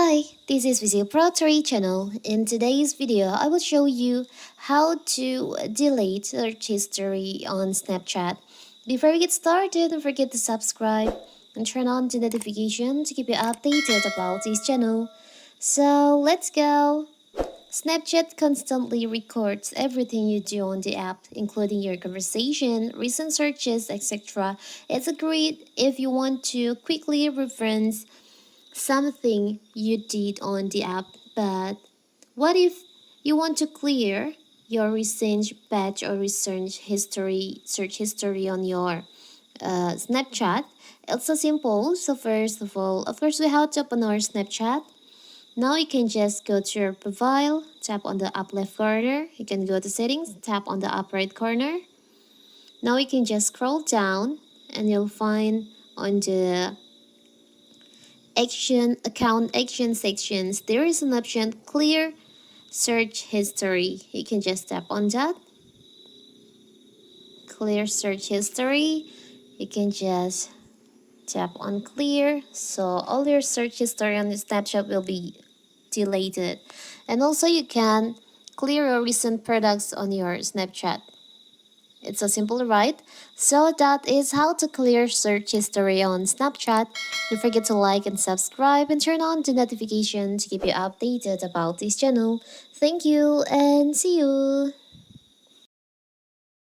Hi, this is Visual Pro 3 channel. In today's video, I will show you how to delete search history on Snapchat. Before we get started, don't forget to subscribe and turn on the notification to keep you updated about this channel. So let's go! Snapchat constantly records everything you do on the app, including your conversation, recent searches, etc. It's great if you want to quickly reference something you did on the app, but what if you want to clear your recent batch or recent history, search history on your Snapchat? It's so simple. So first of all, of course, we have to open our Snapchat. Now you can just go to your profile, tap on the up left corner. You can go to settings, tap on the up right corner. Now you can just scroll down and you'll find on the account action sections, there is an option clear search history. You can just tap on that. Clear search history. You can just tap on clear. So all your search history on your Snapchat will be deleted. And also you can clear your recent products on your Snapchat. It's so simple, right? So that is how to clear search history on Snapchat. Don't forget to like and subscribe and turn on the notification to keep you updated about this channel. Thank you and see you!